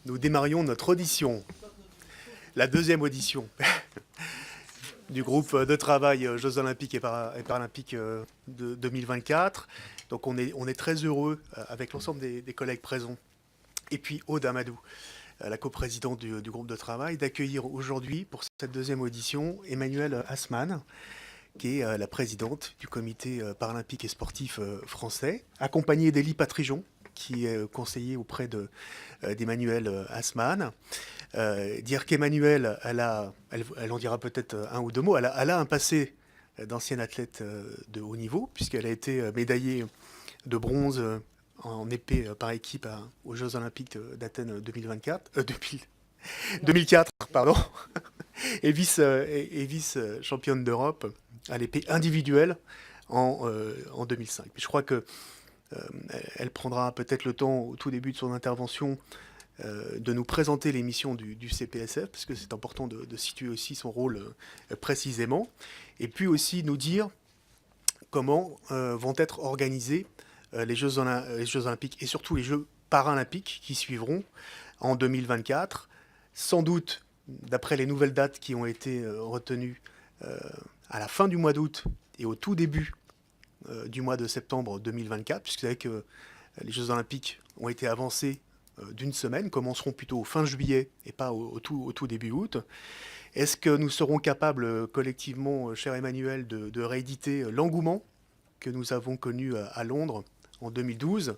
nous démarrions notre audition, la deuxième audition du groupe de travail Jeux Olympiques et Paralympiques de 2024. Donc on est très heureux avec l'ensemble des collègues présents et puis Aude Amadou, la coprésidente du groupe de travail, d'accueillir aujourd'hui pour cette deuxième audition Emmanuelle Assmann, qui est la présidente du comité paralympique et sportif français, accompagnée d'Élie Patrijon, qui est conseiller auprès d'Emmanuelle Assmann. Dire qu'Emmanuelle, elle en dira peut-être un ou deux mots, elle a un passé d'ancienne athlète de haut niveau, puisqu'elle a été médaillée de bronze en épée par équipe aux Jeux Olympiques d'Athènes 2004, pardon, et vice-championne d'Europe à l'épée individuelle en 2005. Je crois que elle prendra peut-être le temps, au tout début de son intervention, de nous présenter les missions du CPSF, parce que c'est important de situer aussi son rôle précisément, et puis aussi nous dire comment vont être organisés les Jeux Olympiques et surtout les Jeux Paralympiques qui suivront en 2024. Sans doute, d'après les nouvelles dates qui ont été retenues à la fin du mois d'août et au tout début du mois de septembre 2024, puisque vous savez que les Jeux Olympiques ont été avancés d'une semaine, commenceront plutôt fin juillet et pas au tout début août. Est-ce que nous serons capables collectivement, cher Emmanuel, de rééditer l'engouement que nous avons connu à Londres en 2012 ?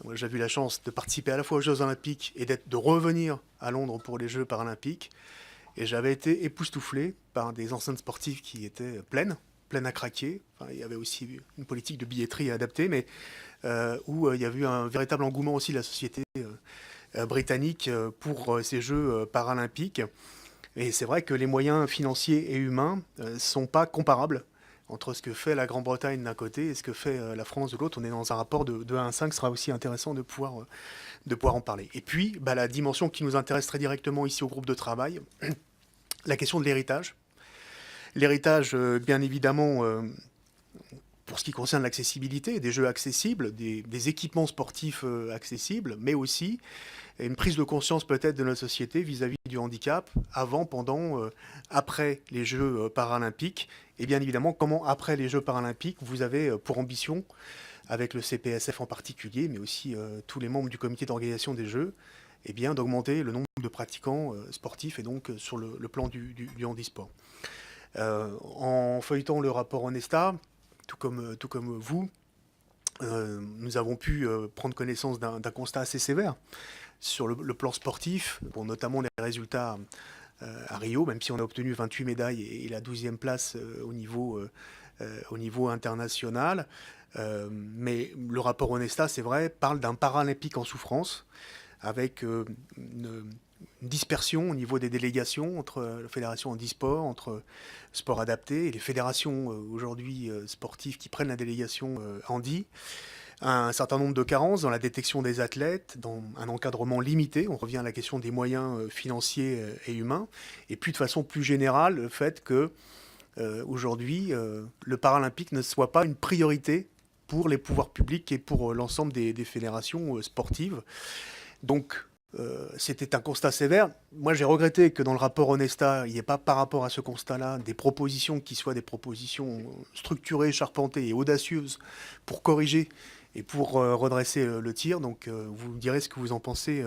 Moi, j'ai eu la chance de participer à la fois aux Jeux Olympiques et de revenir à Londres pour les Jeux Paralympiques. Et j'avais été époustouflé par des enceintes sportives qui étaient pleines à craquer. Enfin, il y avait aussi une politique de billetterie adaptée, mais où il y avait eu un véritable engouement aussi de la société britannique pour ces Jeux paralympiques. Et c'est vrai que les moyens financiers et humains ne sont pas comparables entre ce que fait la Grande-Bretagne d'un côté et ce que fait la France de l'autre. On est dans un rapport de 1 à 5, ce sera aussi intéressant de pouvoir en parler. Et puis, la dimension qui nous intéresse très directement ici au groupe de travail, la question de l'héritage. L'héritage, bien évidemment, pour ce qui concerne l'accessibilité, des jeux accessibles, des équipements sportifs accessibles, mais aussi une prise de conscience peut-être de notre société vis-à-vis du handicap, avant, pendant, après les Jeux paralympiques. Et bien évidemment, comment, après les Jeux paralympiques, vous avez pour ambition, avec le CPSF en particulier, mais aussi tous les membres du comité d'organisation des Jeux, eh bien, d'augmenter le nombre de pratiquants sportifs et donc sur le plan du handisport. En feuilletant le rapport Onesta, tout comme vous, nous avons pu prendre connaissance d'un constat assez sévère sur le plan sportif, bon, notamment les résultats à Rio, même si on a obtenu 28 médailles et la 12e place au niveau international. Mais le rapport Onesta, c'est vrai, parle d'un paralympique en souffrance, avec une dispersion au niveau des délégations entre la fédération handisport, entre sport adapté et les fédérations aujourd'hui sportives qui prennent la délégation handi. Un certain nombre de carences dans la détection des athlètes, dans un encadrement limité. On revient à la question des moyens financiers et humains. Et puis de façon plus générale, le fait que aujourd'hui, le paralympique ne soit pas une priorité pour les pouvoirs publics et pour l'ensemble des fédérations sportives. Donc, c'était un constat sévère. Moi, j'ai regretté que dans le rapport Onesta, il n'y ait pas, par rapport à ce constat-là, des propositions qui soient des propositions structurées, charpentées et audacieuses pour corriger et pour redresser le tir. Donc, vous me direz ce que vous en pensez,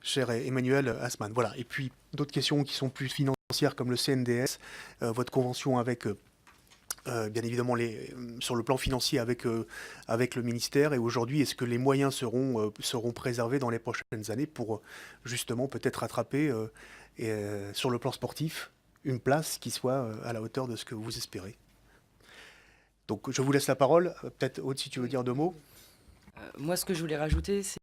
cher Emmanuelle Assmann. Voilà. Et puis, d'autres questions qui sont plus financières, comme le CNDS, votre convention avec... bien évidemment, sur le plan financier avec le ministère. Et aujourd'hui, est-ce que les moyens seront préservés dans les prochaines années pour justement peut-être rattraper sur le plan sportif une place qui soit à la hauteur de ce que vous espérez? Donc je vous laisse la parole. Peut-être Aude, si tu veux dire deux mots. Moi, ce que je voulais rajouter, c'est